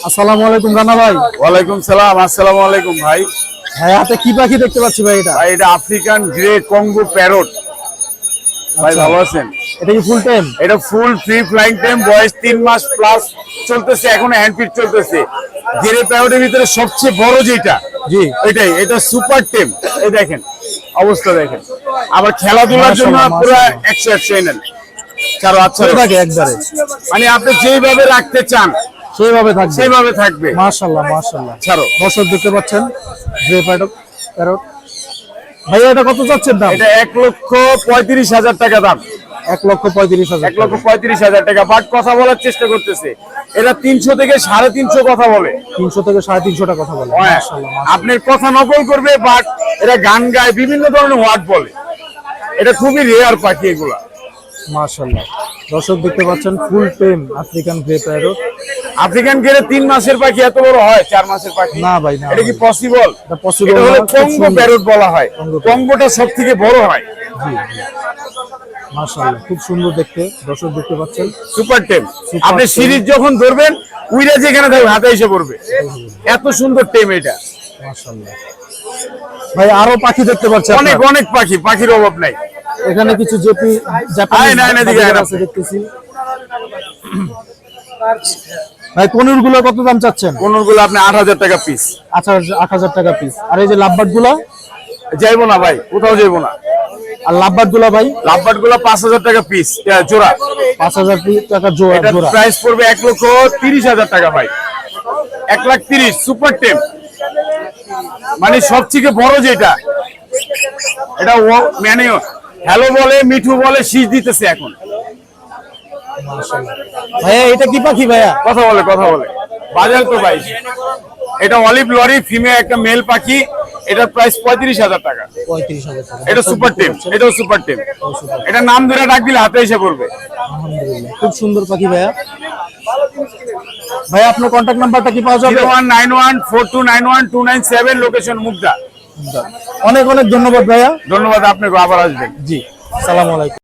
আসসালামু আলাইকুম রানা ভাই। ওয়ালাইকুম সালাম। আসসালামু আলাইকুম ভাই। ভাই হাতে কি পাখি দেখতে পাচ্ছি ভাই? এটা ভাই এটা আফ্রিকান গ্রে কঙ্গো প্যারট। ভাই আচ্ছা। ভালো আছেন? এটা কি ফুল টাইম? এটা ফুল ফ্রি ফ্লাইং টাইম, বয়স 3 মাস প্লাস চলতেছে, এখনো হ্যান্ড ফিট চলতেছে। গ্রে প্যারটের ভিতরে সবচেয়ে বড় যেটা, জি এটাই, এটা সুপার টেম। এই দেখেন অবস্থা দেখেন। আবার খেলাধুলার জন্য মাশাআল্লাহ, পুরো মাশাআল্লাহ। 100 এনএল চারো আচ্ছা থাকে একবারে মানে আপনি যেইভাবে রাখতে চান সেইভাবে থাকবে। সেইভাবে থাকবে। মাশাআল্লাহ মাশাআল্লাহ। ছাড়ো। দর্শক দেখতে পাচ্ছেন গ্রে প্যারট। ভাই এটা কত যাচ্ছেন দাম? এটা 1,35,000 টাকা দাম। 1,35,000। 1,35,000 টাকা। বাট কথা বলার চেষ্টা করতেছে, এটা 300 থেকে 350 কথা বলে। 300 থেকে 350 টাকা কথা বলে। হ্যাঁ, মাশাআল্লাহ আপনার কথা নকল করবে, বাট এটা গান গায়, বিভিন্ন ধরনের ওয়ার্ড বলে। এটা খুবই রেয়ার পাখি এগুলা। মাশাআল্লাহ। দর্শক দেখতে পাচ্ছেন full time African grey parrot. African grey 3 মাসের পাখি এত বড় হয়? 4 মাসের পাখি? না ভাই না। এটা কি পসিবল? এটা পসিবল এটা হলো না। কঙ্গো প্যারট বলা হয়। Congo parrot. কঙ্গোটা সবথেকে বড় হয়। জি মাশাআল্লাহ, খুব সুন্দর দেখতে। দর্শক দেখতে পাচ্ছেন সুপার টেম। সুপার আপনি টেম। সিরিজ যখন ধরবেন, উইরা যেখানে থাকবে হাতে এসে পড়বে। এত সুন্দর টেম এটা। মাশাআল্লাহ। ভাই আরো পাখি দেখতে পাচ্ছেন? অনেক অনেক পাখি, পাখির অভাব নাই। এখানে কিছু আয় না, না, দিকে আয় না। আছে দেখতেছি। ভাই কোনুর গুলো কত দাম চাচ্ছেন? কোনগুলো আপনি 8,000 টাকা পিস। আচ্ছা 8,000 টাকা পিস। আর এই যে লাভবার্ড গুলা? যাইবো না ভাই, কোথাও যাইবো না। আর লাভবার্ড গুলা ভাই? লাভবার্ড গুলো 5,000 টাকা পিস জোড়া। 5,000 টাকা জোড়া। এটা প্রাইস পড়বে 1,30,000 টাকা ভাই। 1,30,000 সুপার টেম, মানে সবথেকে বড় যেটা। এটা মানে হ্যালো বলে, মিঠু বলে, শীষ দিতেছে এখন। ভাইয়া এটা কি পাখি ভাইয়া? কথা বলে, কথা বলে। বাজার তো ভাই। এটা অলিভ লরি ফিমেল, একটা মেল পাখি। এটার প্রাইস 35,000 টাকা। 35,000 টাকা। এটা সুপার টেম, এটাও সুপার টেম। এটা নাম ধরে ডাক দিলে হাতে এসে পড়বে। আলহামদুলিল্লাহ, খুব সুন্দর পাখি ভাইয়া। ভাইয়া আপনার কন্ট্যাক্ট নাম্বারটা কি পাওয়া যাবে? 0191429297, লোকেশন মুগদা। অনেক অনেক ধন্যবাদ ভাইয়া। ধন্যবাদ আপনাকে, আবার আসবেন। জি, আসসালামু আলাইকুম।